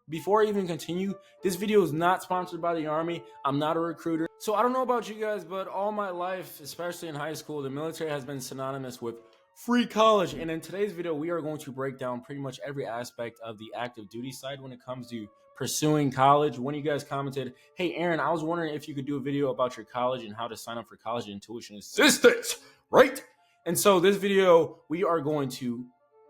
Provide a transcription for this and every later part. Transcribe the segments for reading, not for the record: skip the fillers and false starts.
before I even continue, this video is not sponsored by the Army. I'm not a recruiter. So I don't know about you guys, but all my life, especially in high school, the military has been synonymous with free college. And in today's video, we are going to break down pretty much every aspect of the active duty side when it comes to pursuing college. One of you guys commented, hey, Aaron, I was wondering if you could do a video about your college and how to sign up for college and tuition assistance, right? And so this video, we are going to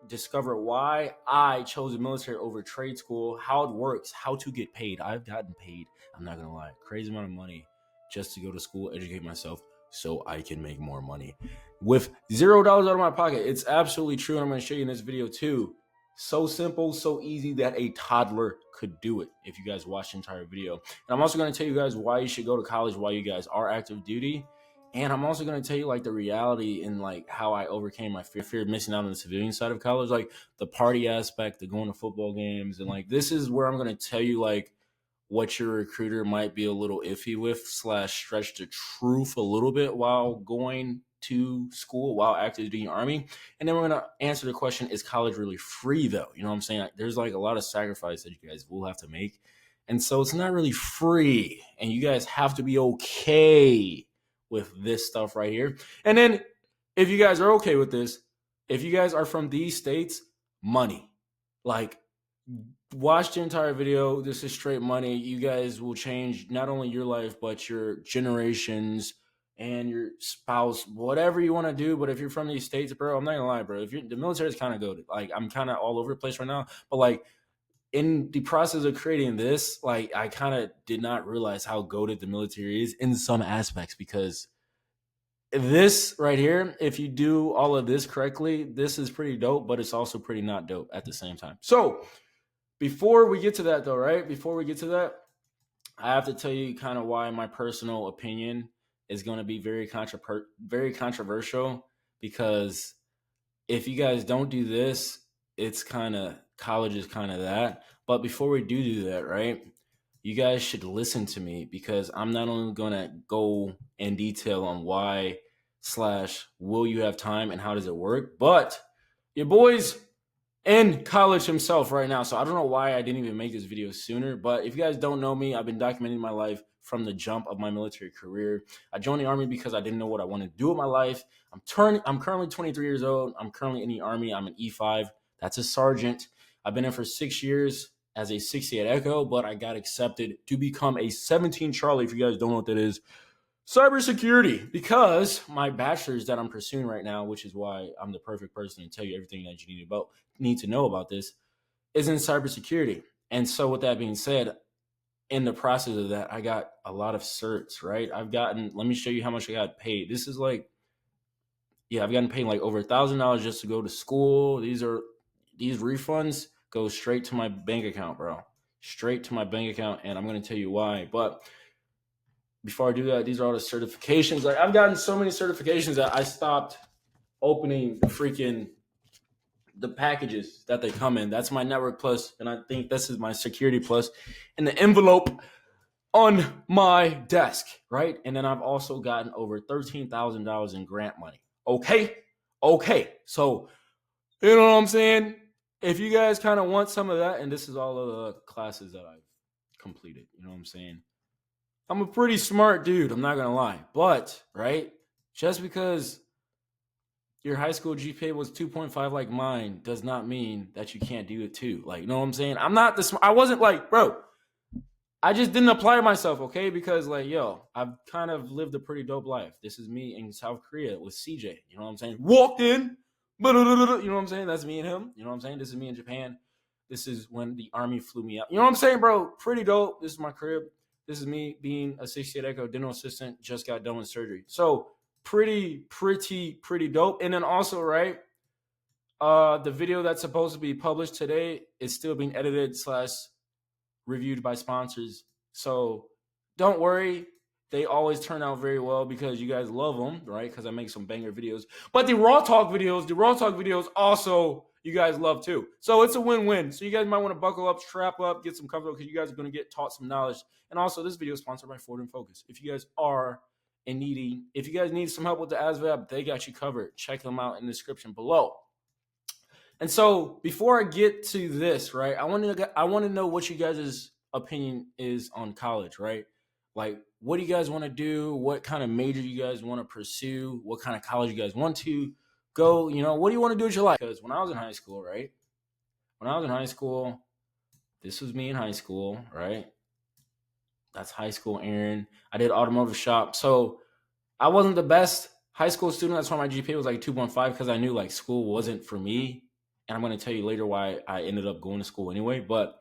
discover why I chose the military over trade school, how it works, how to get paid. I've gotten paid, I'm not going to lie, crazy amount of money just to go to school, educate myself so I can make more money with $0 out of my pocket. It's absolutely true. And I'm going to show you in this video too. So simple, so easy that a toddler could do it if you guys watch the entire video. And I'm also going to tell you guys why you should go to college, why you guys are active duty. And I'm also going to tell you like the reality and like how I overcame my fear of missing out on the civilian side of college, like the party aspect, the going to football games. And like, this is where I'm going to tell you like what your recruiter might be a little iffy with / stretch the truth a little bit while going to school, while active duty Army. And then we're going to answer the question, is college really free though? You know what I'm saying? There's like a lot of sacrifice that you guys will have to make. And so it's not really free, and you guys have to be okay with this stuff right here. And then if you guys are okay with this, if you guys are from these states, money. Like, watch the entire video. This is straight money. You guys will change not only your life, but your generations and your spouse, whatever you want to do. But if you're from these states, bro, I'm not gonna lie, bro. If you're, the military is kind of goated. Like, I'm kind of all over the place right now. But like, in the process of creating this, like, I kind of did not realize how goated the military is in some aspects, because this right here, if you do all of this correctly, this is pretty dope, but it's also pretty not dope at the same time. So before we get to that though, right? Before we get to that, I have to tell you kind of why my personal opinion is going to be very controversial, because if you guys don't do this, it's kind of, college is kind of that. But before we do that, right, you guys should listen to me, because I'm not only going to go in detail on why / will you have time and how does it work, but your boy's in college himself right now. So I don't know why I didn't even make this video sooner. But if you guys don't know me, I've been documenting my life from the jump of my military career. I joined the Army because I didn't know what I wanted to do with my life. I'm currently 23 years old. I'm currently in the Army. I'm an E5. That's a sergeant. I've been in for 6 years as a 68 Echo, but I got accepted to become a 17 Charlie. If you guys don't know what that is, cybersecurity, because my bachelor's that I'm pursuing right now, which is why I'm the perfect person to tell you everything that you need to know about this, is in cybersecurity. And so with that being said, in the process of that, I got a lot of certs, right? let me show you how much I got paid. This is like, I've gotten paid like over $1,000 just to go to school. These refunds go straight to my bank account, bro. Straight to my bank account, and I'm going to tell you why. But before I do that, these are all the certifications. Like, I've gotten so many certifications that I stopped opening the packages that they come in. That's my Network Plus, and I think this is my Security Plus in the envelope on my desk, right? And then I've also gotten over $13,000 in grant money. Okay. So, you know what I'm saying? If you guys kind of want some of that, and this is all of the classes that I've completed, you know what I'm saying? I'm a pretty smart dude, I'm not going to lie. But, right, just because your high school GPA was 2.5 like mine does not mean that you can't do it too. Like, you know what I'm saying? I wasn't like, bro, I just didn't apply myself, okay? Because like, I've kind of lived a pretty dope life. This is me in South Korea with CJ, you know what I'm saying? Walked in, you know what I'm saying? That's me and him, you know what I'm saying? This is me in Japan. This is when the Army flew me out. You know what I'm saying, bro? Pretty dope. This is my crib. This is me being a 68 Echo dental assistant, just got done with surgery. So pretty dope. And then also, right, the video that's supposed to be published today is still being edited / reviewed by sponsors. So don't worry. They always turn out very well because you guys love them, right? Because I make some banger videos. But the Raw Talk videos also you guys love too. So it's a win-win. So you guys might want to buckle up, strap up, get some comfort, because you guys are going to get taught some knowledge. And also, this video is sponsored by Ford and Focus. If you guys need some help with the ASVAB, they got you covered. Check them out in the description below. And so before I get to this, right, I want to know what you guys' opinion is on college, right? Like, what do you guys want to do? What kind of major you guys want to pursue? What kind of college you guys want to go? What do you want to do with your life? Because when I was in high school, right? When I was in high school, this was me in high school, right? That's high school, Aaron. I did automotive shop. So I wasn't the best high school student. That's why my GPA was like 2.5 because I knew like school wasn't for me. And I'm going to tell you later why I ended up going to school anyway. But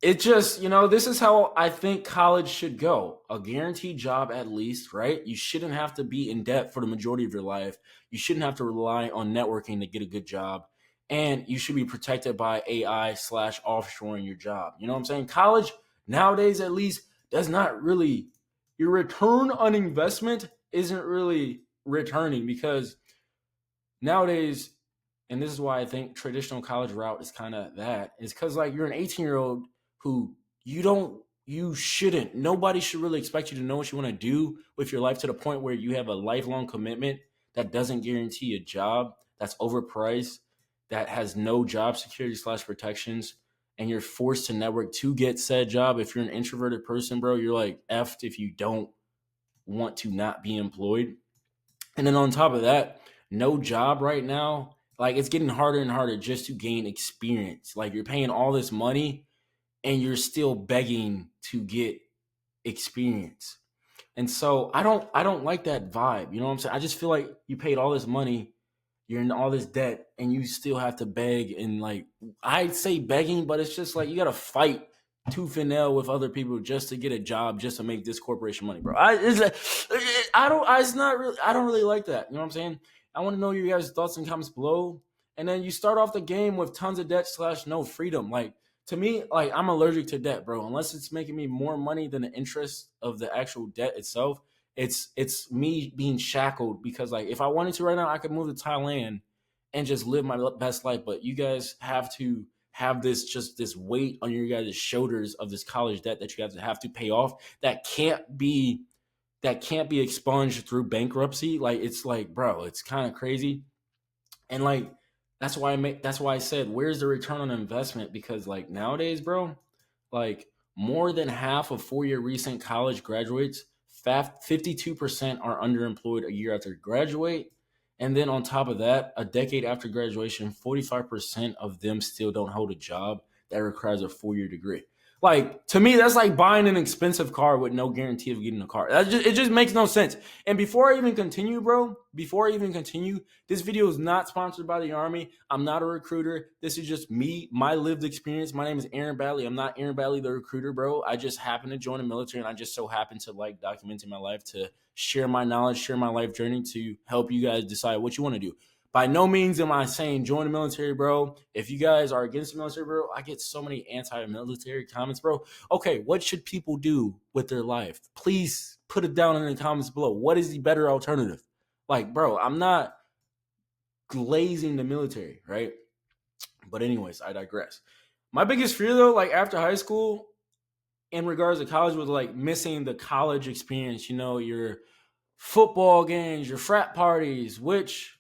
it just, this is how I think college should go. A guaranteed job at least, right? You shouldn't have to be in debt for the majority of your life. You shouldn't have to rely on networking to get a good job. And you should be protected by AI slash offshoring your job. You know what I'm saying? College nowadays, at least, does not really, your return on investment isn't really returning because nowadays, and this is why I think traditional college route is kind of that, is because like you're an 18-year-old who you shouldn't, nobody should really expect you to know what you want to do with your life to the point where you have a lifelong commitment that doesn't guarantee a job, that's overpriced, that has no job security slash protections, and you're forced to network to get said job. If you're an introverted person, bro, you're like effed if you don't want to not be employed. And then on top of that, no job right now. Like it's getting harder and harder just to gain experience. Like you're paying all this money and you're still begging to get experience. And so I don't like that vibe. You know what I'm saying? I just feel like you paid all this money, you're in all this debt, and you still have to beg. And like I'd say begging, but it's just like you gotta fight tooth and nail with other people just to get a job, just to make this corporation money, bro. It's not really, I don't really like that. You know what I'm saying? I want to know your guys' thoughts and comments below. And then you start off the game with tons of debt slash no freedom. Like to me, like I'm allergic to debt, bro. Unless it's making me more money than the interest of the actual debt itself, it's me being shackled because like if I wanted to right now, I could move to Thailand and just live my best life. But you guys have to have this weight on your guys' shoulders of this college debt that you guys have to pay off that can't be expunged through bankruptcy. Like it's like, bro, it's kind of crazy. And like that's why I said, where's the return on investment? Because like nowadays, bro, like more than half of 4-year recent college graduates, 52% are underemployed a year after graduate. And then on top of that, a decade after graduation, 45% of them still don't hold a job that requires a 4-year degree. Like to me, that's like buying an expensive car with no guarantee of getting a car. It just makes no sense. And before I even continue, bro, this video is not sponsored by the Army. I'm not a recruiter. This is just me, my lived experience. My name is Aaron Bradley. I'm not Aaron Bradley, the recruiter, bro. I just happen to join the military, and I just so happen to like documenting my life to share my knowledge, share my life journey to help you guys decide what you want to do. By no means am I saying join the military, bro. If you guys are against the military, bro, I get so many anti-military comments, bro. Okay, what should people do with their life? Please put it down in the comments below. What is the better alternative? Like, bro, I'm not glazing the military, right? But anyways, I digress. My biggest fear though, like after high school, in regards to college, was like missing the college experience, your football games, your frat parties, which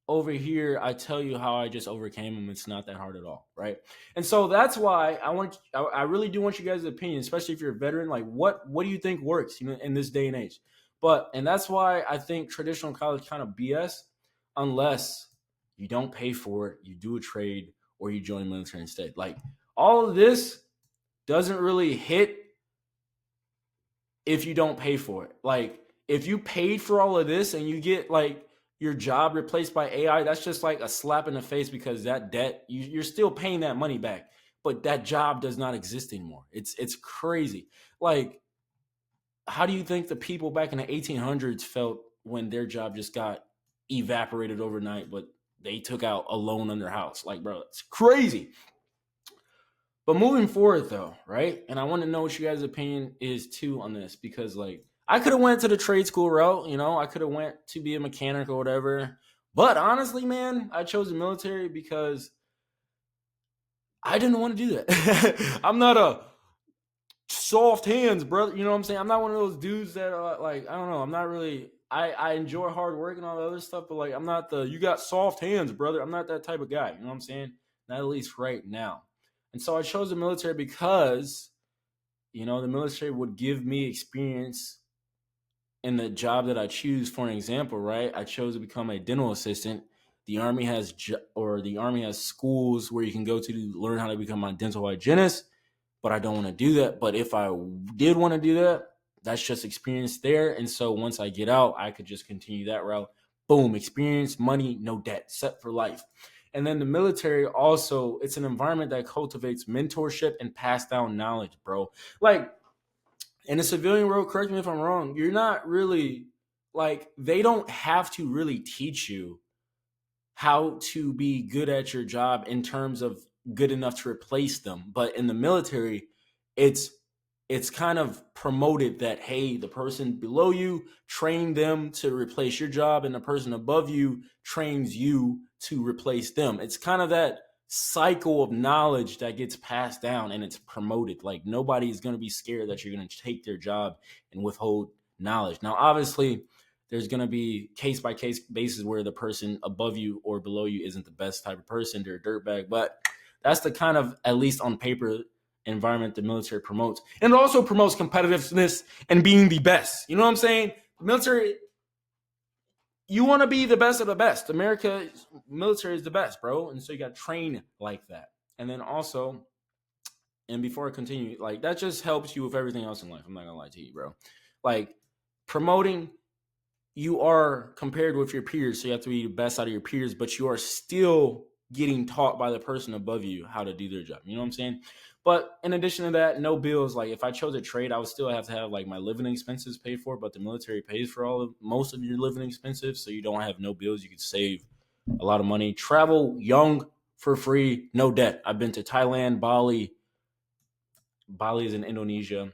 over here I tell you how I just overcame them. It's not that hard at all, right? And so that's why I really do want you guys' opinion, especially if you're a veteran. Like what do you think works, in this day and age? And that's why I think traditional college kind of BS, unless you don't pay for it, you do a trade, or you join the military instead. Like all of this doesn't really hit if you don't pay for it. Like if you paid for all of this and you get like your job replaced by AI, that's just like a slap in the face, because that debt, you're still paying that money back, but that job does not exist anymore. It's crazy. Like, how do you think the people back in the 1800s felt when their job just got evaporated overnight, but they took out a loan on their house? Like, bro, it's crazy. But moving forward though, right? And I want to know what you guys' opinion is too on this, because like I could have went to the trade school route, I could have went to be a mechanic or whatever. But honestly, man, I chose the military because I didn't want to do that. I'm not a soft hands, brother. You know what I'm saying? I'm not one of those dudes that like, I don't know. I'm not really I enjoy hard work and all the other stuff, but like I'm not the you got soft hands, brother. I'm not that type of guy. You know what I'm saying? Not at least right now. And so I chose the military because the military would give me experience in the job that I choose. For an example, right? I chose to become a dental assistant. The army has schools where you can go to learn how to become a dental hygienist, but I don't want to do that. But if I did want to do that, that's just experience there. And so once I get out, I could just continue that route. Boom, experience, money, no debt, set for life. And then the military also, it's an environment that cultivates mentorship and pass down knowledge, bro. Like in the civilian world, correct me if I'm wrong, you're not really like, they don't have to really teach you how to be good at your job in terms of good enough to replace them. But in the military, it's it's kind of promoted that, hey, the person below you train them to replace your job, and the person above you trains you to replace them. It's kind of that cycle of knowledge that gets passed down, and it's promoted. Like nobody is going to be scared that you're going to take their job and withhold knowledge. Now, obviously, there's going to be case by case basis where the person above you or below you isn't the best type of person. They're a dirtbag, but that's the kind of, at least on paper, environment the military promotes. And it also promotes competitiveness and being the best. You know what I'm saying? The military, you want to be the best of the best. America military is the best, bro. And so you got to train like that. And then also, and before I continue, like that just helps you with everything else in life. I'm not gonna lie to you, bro. Like promoting, you are compared with your peers, so you have to be the best out of your peers, but you are still getting taught by the person above you how to do their job. You know what I'm saying? But in addition to that, no bills. Like if I chose a trade, I would still have to have like my living expenses paid for, but the military pays for most of your living expenses, so you don't have no bills. You could save a lot of money. Travel young for free, no debt. I've been to Thailand, Bali. Bali is in Indonesia.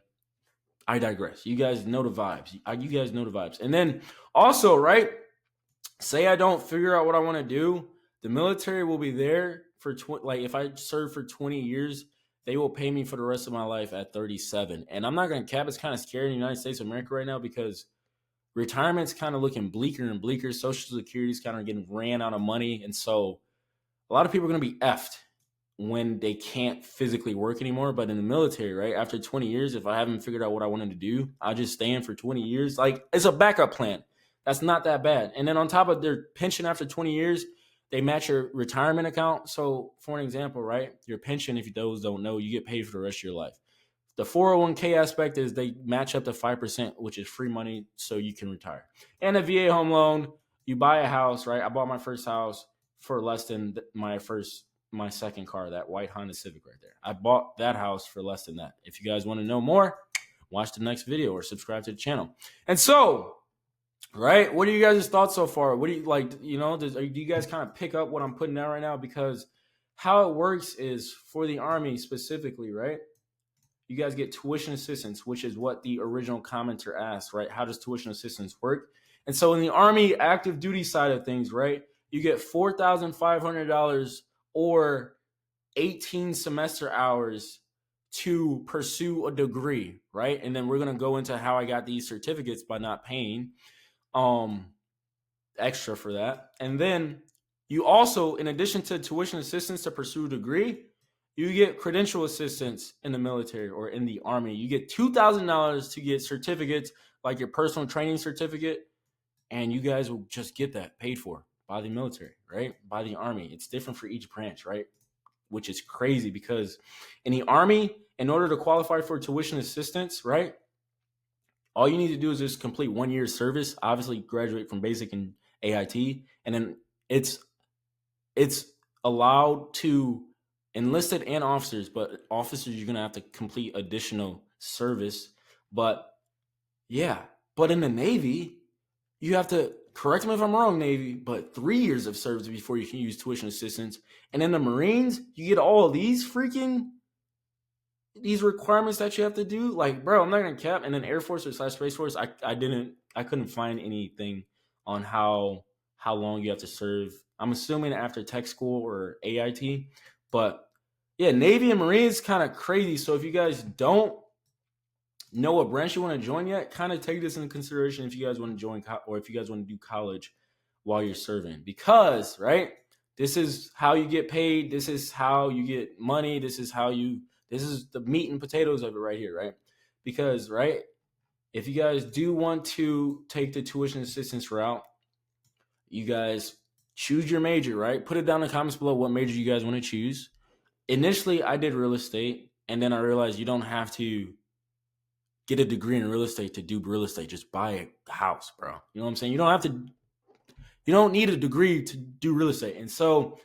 I digress. You guys know the vibes. You guys know the vibes. And then also, right? Say I don't figure out what I want to do, the military will be there for like if I serve for 20 years, they will pay me for the rest of my life at 37. And I'm not going to cap. It's kind of scary in the United States of America right now because retirement's kind of looking bleaker and bleaker. Social Security is kind of getting ran out of money, and so a lot of people are going to be effed when they can't physically work anymore. But in the military, right, after 20 years, if I haven't figured out what I wanted to do, I'll just stay in for 20 years. Like it's a backup plan. That's not that bad. And then on top of their pension after 20 years, they match your retirement account. So for an example, right, your pension, if those don't know, you get paid for the rest of your life. The 401k aspect is they match up to 5%, which is free money so you can retire. And a VA home loan, you buy a house, right? I bought my first house for less than my second car, that white Honda Civic right there. I bought that house for less than that. If you guys want to know more, watch the next video or subscribe to the channel. And so, right, what are you guys' thoughts so far? What do you like, do you guys kind of pick up what I'm putting out right now? Because how it works is for the Army specifically, right? You guys get tuition assistance, which is what the original commenter asked, right? How does tuition assistance work? And so in the Army active duty side of things, right, you get $4,500 or 18 semester hours to pursue a degree, right? And then we're going to go into how I got these certificates by not paying extra for that. And then you also, in addition to tuition assistance to pursue a degree, you get credential assistance in the military or in the Army. You get $2,000 to get certificates like your personal training certificate, and you guys will just get that paid for by the military, right? By the Army. It's different for each branch, right? Which is crazy because in the Army, in order to qualify for tuition assistance, right, all you need to do is just complete 1 year service, obviously graduate from basic and AIT, and then it's allowed to enlisted and officers, but officers, you're going to have to complete additional service. But yeah, but in the Navy, you have to, correct me if I'm wrong, Navy, but 3 years of service before you can use tuition assistance. And in the Marines, you get all of these requirements that you have to do. Like, bro, I'm not going to cap. And then Air Force or Space Force, I couldn't find anything on how long you have to serve. I'm assuming after tech school or AIT, but yeah, Navy and Marines kind of crazy. So if you guys don't know what branch you want to join yet, kind of take this into consideration if you guys want to join or if you guys want to do college while you're serving. Because, right, this is how you get paid. This is how you get money. This is the meat and potatoes of it right here, right? Because, right, if you guys do want to take the tuition assistance route, you guys choose your major, right? Put it down in the comments below what major you guys want to choose. Initially, I did real estate, and then I realized you don't have to get a degree in real estate to do real estate. Just buy a house, bro. You know what I'm saying? You don't need a degree to do real estate. And so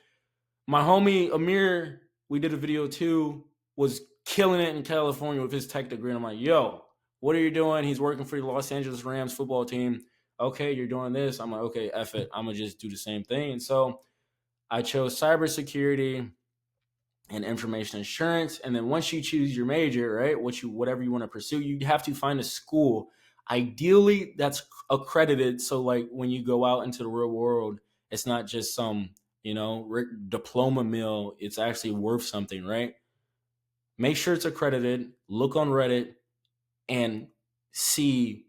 my homie Amir, we did a video too, was killing it in California with his tech degree. And I'm like, yo, what are you doing? He's working for the Los Angeles Rams football team. Okay, you're doing this. I'm like, okay, F it. I'm going to just do the same thing. And so I chose cybersecurity and information insurance. And then once you choose your major, right, whatever you want to pursue, you have to find a school, ideally that's accredited. So like when you go out into the real world, it's not just some, diploma mill. It's actually worth something, right? Make sure it's accredited. Look on Reddit and see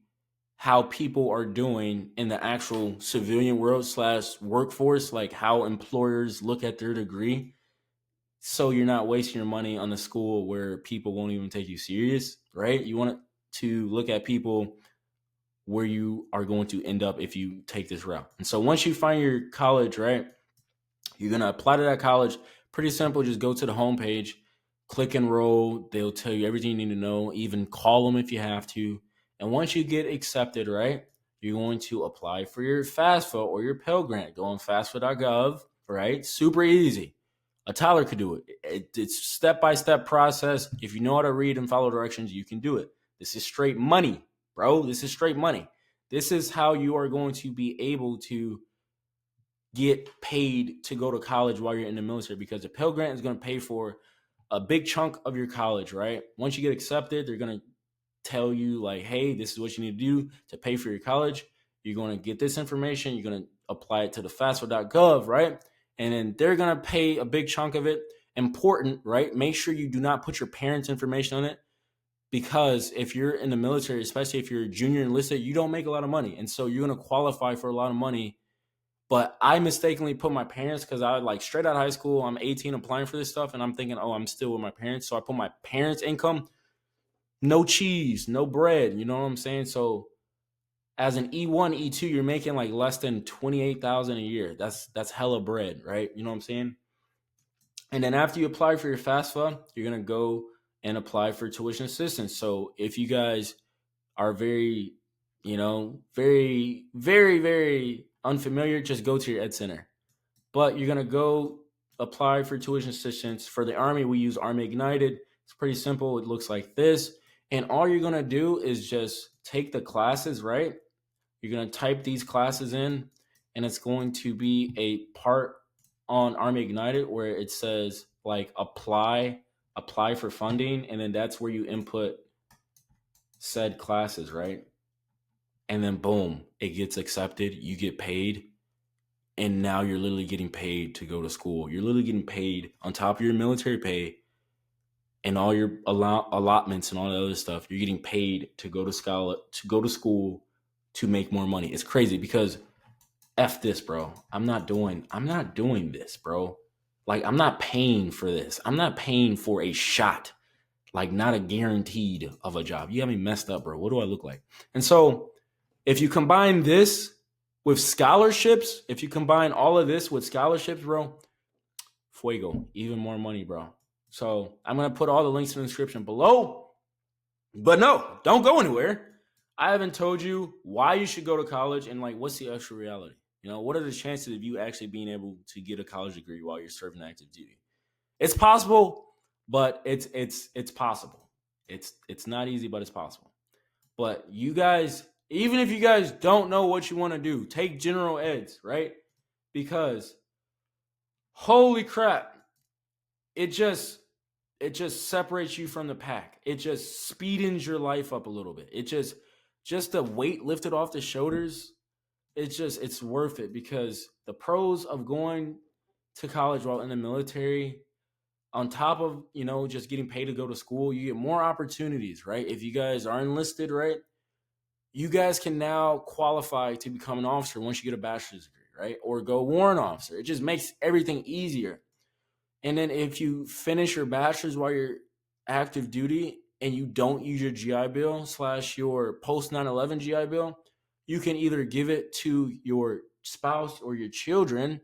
how people are doing in the actual civilian world / workforce, like how employers look at their degree. So you're not wasting your money on a school where people won't even take you serious, right? You want to look at people where you are going to end up if you take this route. And so once you find your college, right, you're going to apply to that college. Pretty simple. Just go to the homepage, click enroll. They'll tell you everything you need to know, even call them if you have to. And once you get accepted, right, you're going to apply for your FAFSA or your Pell Grant. Go on FAFSA.gov, right? Super easy. A Tyler could do it. It's step-by-step process. If you know how to read and follow directions, you can do it. This is straight money, bro. This is straight money. This is how you are going to be able to get paid to go to college while you're in the military, because the Pell Grant is going to pay for a big chunk of your college, right? Once you get accepted, they're going to tell you like, hey, this is what you need to do to pay for your college. You're going to get this information. You're going to apply it to the FAFSA.gov, right? And then they're going to pay a big chunk of it. Important, right? Make sure you do not put your parents' information on it, because if you're in the military, especially if you're a junior enlisted, you don't make a lot of money. And so you're going to qualify for a lot of money. But I mistakenly put my parents, because I like straight out of high school, I'm 18 applying for this stuff, and I'm thinking, oh, I'm still with my parents. So I put my parents' income, no cheese, no bread. You know what I'm saying? So as an E1, E2, you're making like less than $28,000 a year. That's hella bread, right? You know what I'm saying? And then after you apply for your FAFSA, you're gonna go and apply for tuition assistance. So if you guys are very, very, very, very unfamiliar, just go to your Ed Center. But you're gonna go apply for tuition assistance. For the Army, we use Army Ignited. It's pretty simple. It looks like this. And all you're gonna do is just take the classes, right? You're going to type these classes in, and it's going to be a part on Army Ignited where it says like apply for funding. And then that's where you input said classes, right? And then boom, it gets accepted. You get paid. And now you're literally getting paid to go to school. You're literally getting paid on top of your military pay and all your allotments and all that other stuff. You're getting paid to go to school to make more money. It's crazy, because F this, bro. I'm not doing this, bro. Like, I'm not paying for this. I'm not paying for a shot. Like, not a guaranteed of a job. You got me messed up, bro. What do I look like? And so if you combine this with scholarships, if you combine all of this with scholarships, bro, fuego, even more money, bro. So I'm going to put all the links in the description below. But no, don't go anywhere. I haven't told you why you should go to college and like what's the actual reality. What are the chances of you actually being able to get a college degree while you're serving active duty? It's possible, but it's possible. It's not easy, but it's possible. But you guys, even if you guys don't know what you want to do, take general eds, right? Because holy crap, it just separates you from the pack. It just speedens your life up a little bit. It just the weight lifted off the shoulders, it's worth it, because the pros of going to college while in the military on top of, just getting paid to go to school, you get more opportunities, right? If you guys are enlisted, right, you guys can now qualify to become an officer once you get a bachelor's degree, right? Or go warrant officer. It just makes everything easier. And then if you finish your bachelor's while you're active duty and you don't use your GI Bill / your post 9/11 GI Bill, you can either give it to your spouse or your children,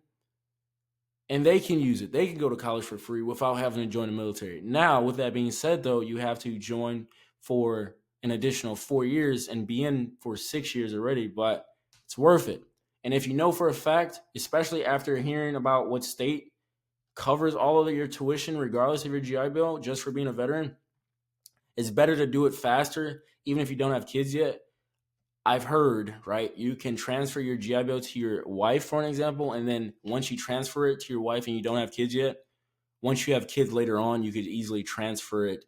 and they can use it. They can go to college for free without having to join the military. Now, with that being said, though, you have to join for an additional 4 years and be in for 6 years already, but it's worth it. And if you know for a fact, especially after hearing about what state covers all of your tuition, regardless of your GI Bill, just for being a veteran, it's better to do it faster, even if you don't have kids yet. I've heard, right, you can transfer your GI Bill to your wife, for an example, and then once you transfer it to your wife and you don't have kids yet, once you have kids later on, you could easily transfer it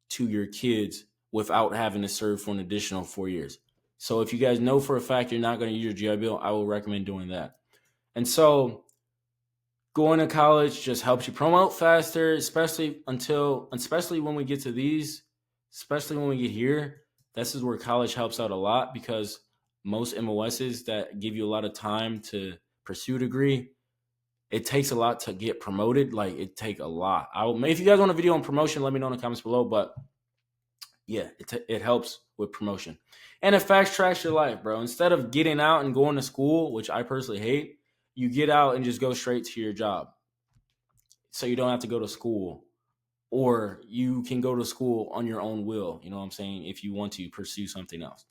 to your kids without having to serve for an additional 4 years. So if you guys know for a fact you're not going to use your GI Bill, I will recommend doing that. And so going to college just helps you promote faster, especially when we get to these, especially when we get here. This is where college helps out a lot, because most MOSs that give you a lot of time to pursue a degree, it takes a lot to get promoted. Like, it take a lot. If you guys want a video on promotion, let me know in the comments below. But yeah, it helps with promotion. And it fast tracks your life, bro. Instead of getting out and going to school, which I personally hate, you get out and just go straight to your job. So you don't have to go to school. Or you can go to school on your own will, you know what I'm saying, if you want to pursue something else.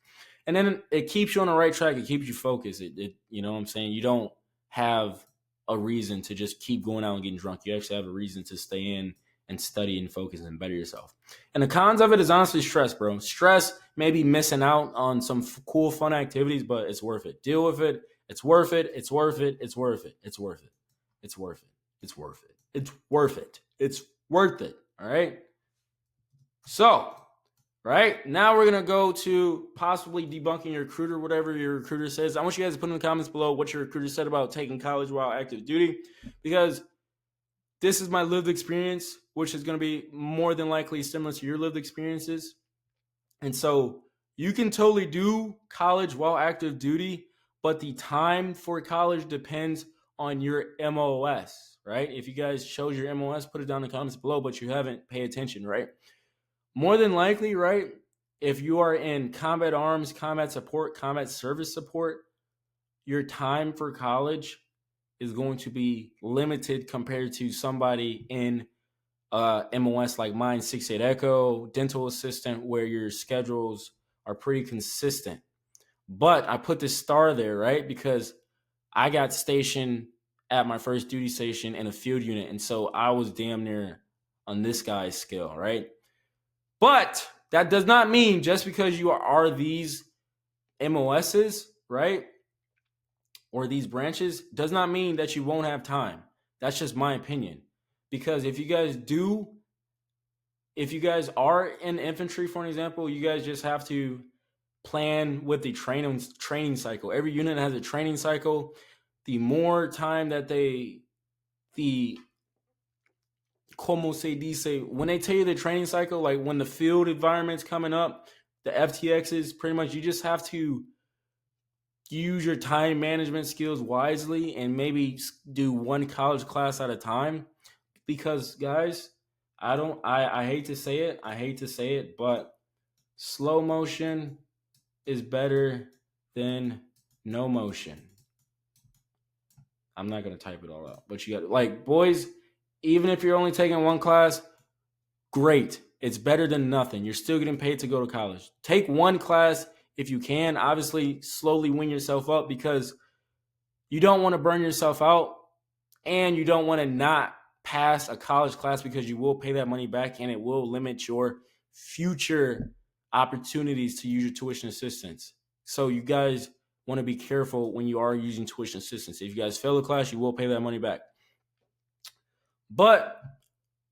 And then it keeps you on the right track. It keeps you focused. It you know what I'm saying? You don't have a reason to just keep going out and getting drunk. You actually have a reason to stay in and study and focus and better yourself. And the cons of it is honestly stress, bro. Stress, maybe missing out on some cool, fun activities, but it's worth it. Deal with it. It's worth it. It's worth it. It's worth it. It's worth it. It's worth it. It's worth it. It's worth it. It's worth it. All right. So, right now we're going to go to possibly debunking your recruiter, whatever your recruiter says. I want you guys to put in the comments below what your recruiter said about taking college while active duty, because this is my lived experience, which is going to be more than likely similar to your lived experiences. And so you can totally do college while active duty, but the time for college depends on your MOS, right? If you guys chose your MOS, put it down in the comments below, but you haven't, pay attention, right? More than likely, right, if you are in combat arms, combat support, combat service support, your time for college is going to be limited compared to somebody in MOS like mine, 6-8 Echo, dental assistant, where your schedules are pretty consistent. But I put this star there, right, because I got stationed at my first duty station in a field unit, and so I was damn near on this guy's scale, right? But that does not mean just because you are these MOSs, right, or these branches, does not mean that you won't have time. That's just my opinion. Because if you guys are in infantry, for an example, you guys just have to plan with the training cycle. Every unit has a training cycle. The more time that como se dice, when they tell you the training cycle, like when the field environment's coming up, the FTXs, pretty much you just have to use your time management skills wisely and maybe do one college class at a time. Because guys, I hate to say it, but slow motion is better than no motion. I'm not going to type it all out, but you got, like, boys, even if you're only taking one class, great. It's better than nothing. You're still getting paid to go to college. Take one class if you can. Obviously, slowly wing yourself up, because you don't want to burn yourself out, and you don't want to not pass a college class, because you will pay that money back and it will limit your future opportunities to use your tuition assistance. So you guys want to be careful when you are using tuition assistance. If you guys fail a class, you will pay that money back. But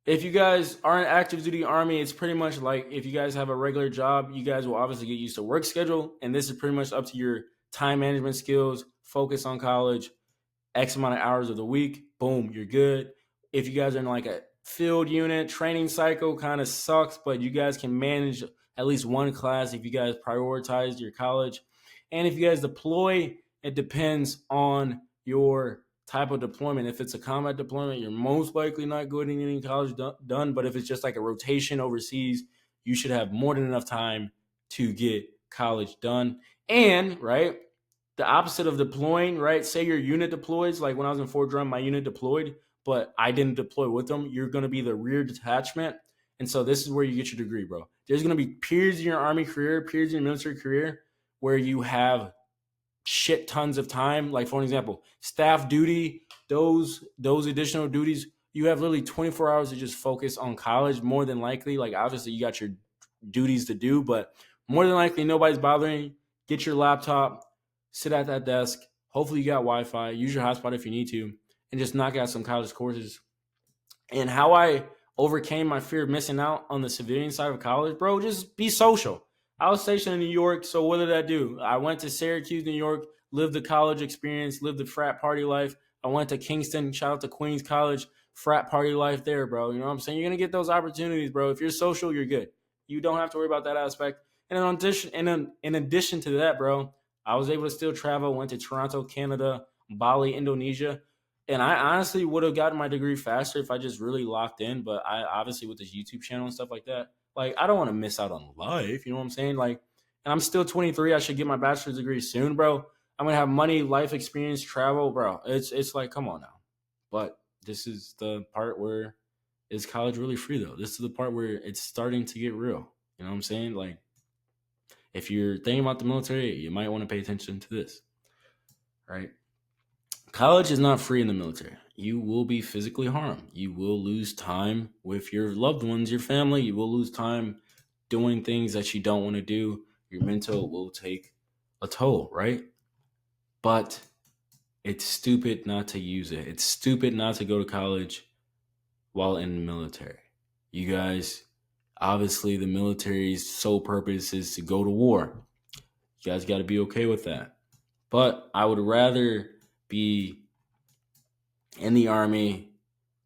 if you guys are in active duty Army, it's pretty much like if you guys have a regular job, you guys will obviously get used to work schedule. And this is pretty much up to your time management skills, focus on college, X amount of hours of the week, boom, you're good. If you guys are in like a field unit training cycle kind of sucks, but you guys can manage at least one class if you guys prioritize your college. And if you guys deploy, it depends on your type of deployment. If it's a combat deployment, you're most likely not getting any college done. But if it's just like a rotation overseas, you should have more than enough time to get college done. And, right, the opposite of deploying, right? Say your unit deploys, like when I was in Fort Drum, my unit deployed, but I didn't deploy with them. You're going to be the rear detachment. And so this is where you get your degree, bro. There's going to be periods in your Army career, periods in your military career where you have shit tons of time. Like, for an example, staff duty, those additional duties, you have literally 24 hours to just focus on college, more than likely. Like, obviously, you got your duties to do, but more than likely, nobody's bothering you. Get your laptop, sit at that desk. Hopefully, you got Wi-Fi. Use your hotspot if you need to, and just knock out some college courses. And how I overcame my fear of missing out on the civilian side of college, bro, just be social. I was stationed in New York, so what did I do? I went to Syracuse, New York, lived the college experience, lived the frat party life. I went to Kingston, shout out to Queens College, frat party life there, bro. You know what I'm saying? You're going to get those opportunities, bro. If you're social, you're good. You don't have to worry about that aspect. And in addition to that, bro, I was able to still travel, went to Toronto, Canada, Bali, Indonesia. And I honestly would have gotten my degree faster if I just really locked in. But I obviously with this YouTube channel and stuff like that, like I don't want to miss out on life. You know what I'm saying? Like, and I'm still 23. I should get my bachelor's degree soon, bro. I'm gonna have money, life experience, travel, bro. It's like, come on now. But this is the part where is college really free though? This is the part where it's starting to get real. You know what I'm saying? Like, if you're thinking about the military, you might want to pay attention to this, right? College is not free in the military. You will be physically harmed. You will lose time with your loved ones, your family. You will lose time doing things that you don't want to do. Your mental will take a toll, right? But it's stupid not to use it. It's stupid not to go to college while in the military. You guys, obviously, the military's sole purpose is to go to war. You guys got to be okay with that. But I would rather be in the Army,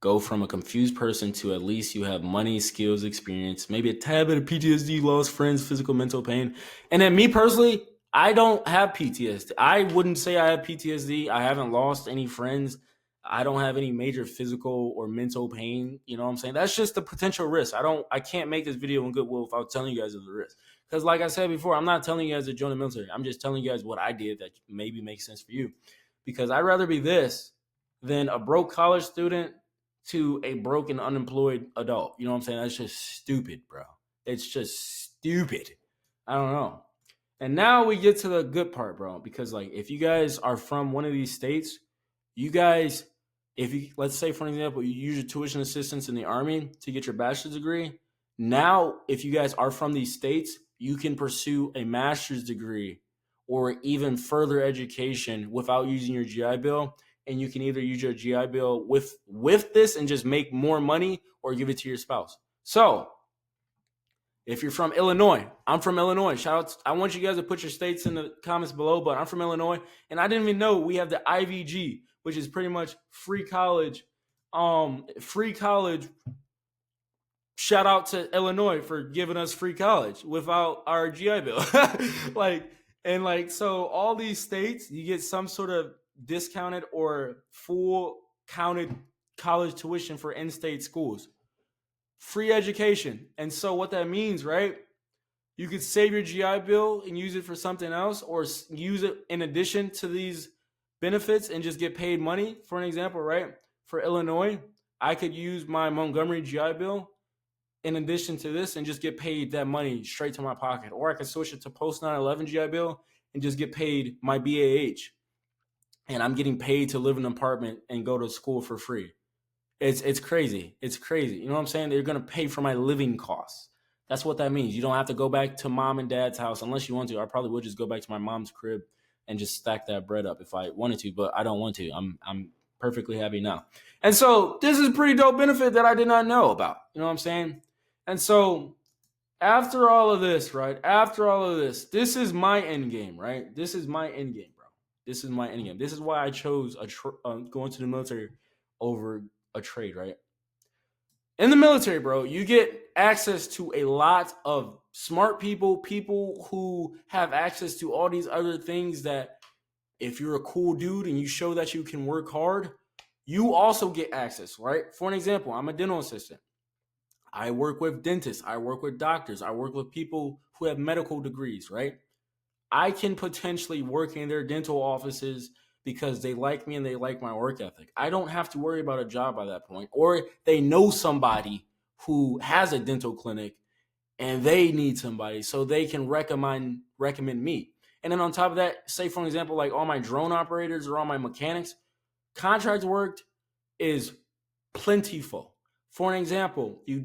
go from a confused person to at least you have money, skills, experience, maybe a tad bit of PTSD, lost friends, physical, mental pain. And then me personally, I don't have PTSD. I wouldn't say I have PTSD. I haven't lost any friends. I don't have any major physical or mental pain. You know what I'm saying? That's just the potential risk. I can't make this video in goodwill without telling you guys of the risk. Because like I said before, I'm not telling you guys to join the military. I'm just telling you guys what I did that maybe makes sense for you. Because I'd rather be this than a broke college student to a broken unemployed adult. You know what I'm saying? That's just stupid, bro. It's just stupid. I don't know. And now we get to the good part, bro, because like if you guys are from one of these states, you guys, if you, let's say for example, you use your tuition assistance in the Army to get your bachelor's degree. Now, if you guys are from these states, you can pursue a master's degree or even further education without using your GI Bill. And you can either use your GI Bill with this and just make more money or give it to your spouse. So if you're from Illinois, I'm from Illinois. Shout out. I want you guys to put your states in the comments below, but I'm from Illinois. And I didn't even know we have the IVG, which is pretty much free college. Free college. Shout out to Illinois for giving us free college without our GI Bill. So all these states, you get some sort of discounted or full counted college tuition for in-state schools. Free education. And so what that means, right? You could save your GI Bill and use it for something else or use it in addition to these benefits and just get paid money. For an example, right? For Illinois, I could use my Montgomery GI Bill in addition to this and just get paid that money straight to my pocket. Or I could switch it to post 9/11 GI Bill and just get paid my BAH. And I'm getting paid to live in an apartment and go to school for free. It's crazy. It's crazy. You know what I'm saying? They're going to pay for my living costs. That's what that means. You don't have to go back to mom and dad's house unless you want to. I probably would just go back to my mom's crib and just stack that bread up if I wanted to, but I don't want to. I'm perfectly happy now. And so this is a pretty dope benefit that I did not know about. You know what I'm saying? And so after all of this, right? After all of this, this is my end game, right? This is my end game, bro. This is my end game. This is why I chose going to the military over a trade, right? In the military, bro, you get access to a lot of smart people, people who have access to all these other things that if you're a cool dude and you show that you can work hard, you also get access, right? For an example, I'm a dental assistant. I work with dentists, I work with doctors, I work with people who have medical degrees, right? I can potentially work in their dental offices because they like me and they like my work ethic. I don't have to worry about a job by that point. Or they know somebody who has a dental clinic and they need somebody so they can recommend me. And then on top of that, say for example, like all my drone operators or all my mechanics, contract work is plentiful. For an example, you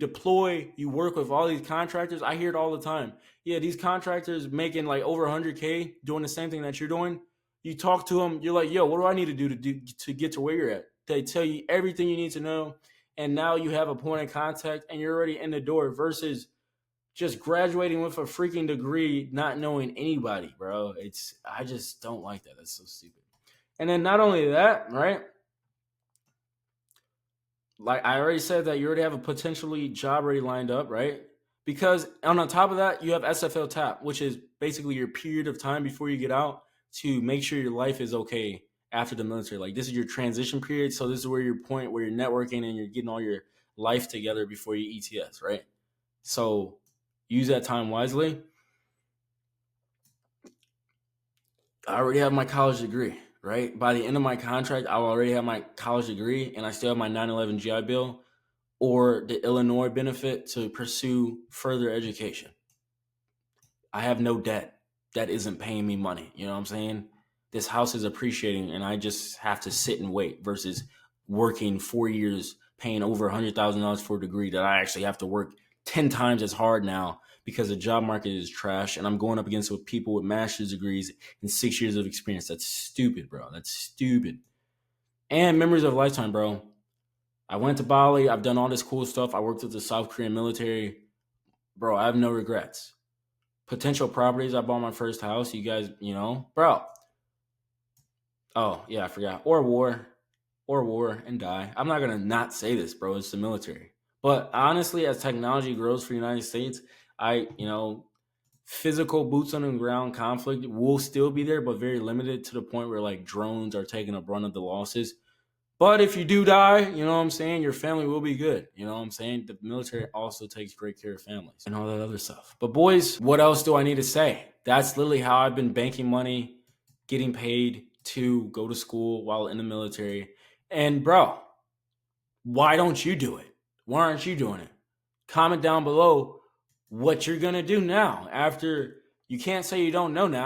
work with all these contractors. I hear it all the time. Yeah, these contractors making like over 100K doing the same thing that you're doing. You talk to them, you're like, yo, what do I need to get to where you're at? They tell you everything you need to know, and now you have a point of contact, and you're already in the door. Versus just graduating with a freaking degree, not knowing anybody, bro. I just don't like that. That's so stupid. And then not only that, right? Like I already said that you already have a potentially job already lined up, right? Because on top of that, you have SFL TAP, which is basically your period of time before you get out to make sure your life is okay after the military. Like this is your transition period. So this is where your point where you're networking and you're getting all your life together before you ETS, right? So use that time wisely. I already have my college degree, right? By the end of my contract, I'll already have my college degree and I still have my 9/11 GI Bill or the Illinois benefit to pursue further education. I have no debt that isn't paying me money. You know what I'm saying? This house is appreciating and I just have to sit and wait versus working 4 years, paying over $100,000 for a degree that I actually have to work 10 times as hard now because the job market is trash and I'm going up against with people with master's degrees and 6 years of experience. That's stupid, bro. That's stupid. And memories of a lifetime, bro. I went to Bali. I've done all this cool stuff. I worked with the South Korean military. Bro, I have no regrets. Potential properties. I bought my first house. You guys, bro. Oh, yeah, I forgot. Or war and die. I'm not going to not say this, bro. It's the military. But honestly, as technology grows for the United States, physical boots on the ground conflict will still be there, but very limited to the point where like drones are taking a brunt of the losses. But if you do die, you know what I'm saying, your family will be good. You know what I'm saying? The military also takes great care of families and all that other stuff. But boys, what else do I need to say? That's literally how I've been banking money, getting paid to go to school while in the military. And bro, why don't you do it? Why aren't you doing it? Comment down below what you're going to do now after. You can't say you don't know now.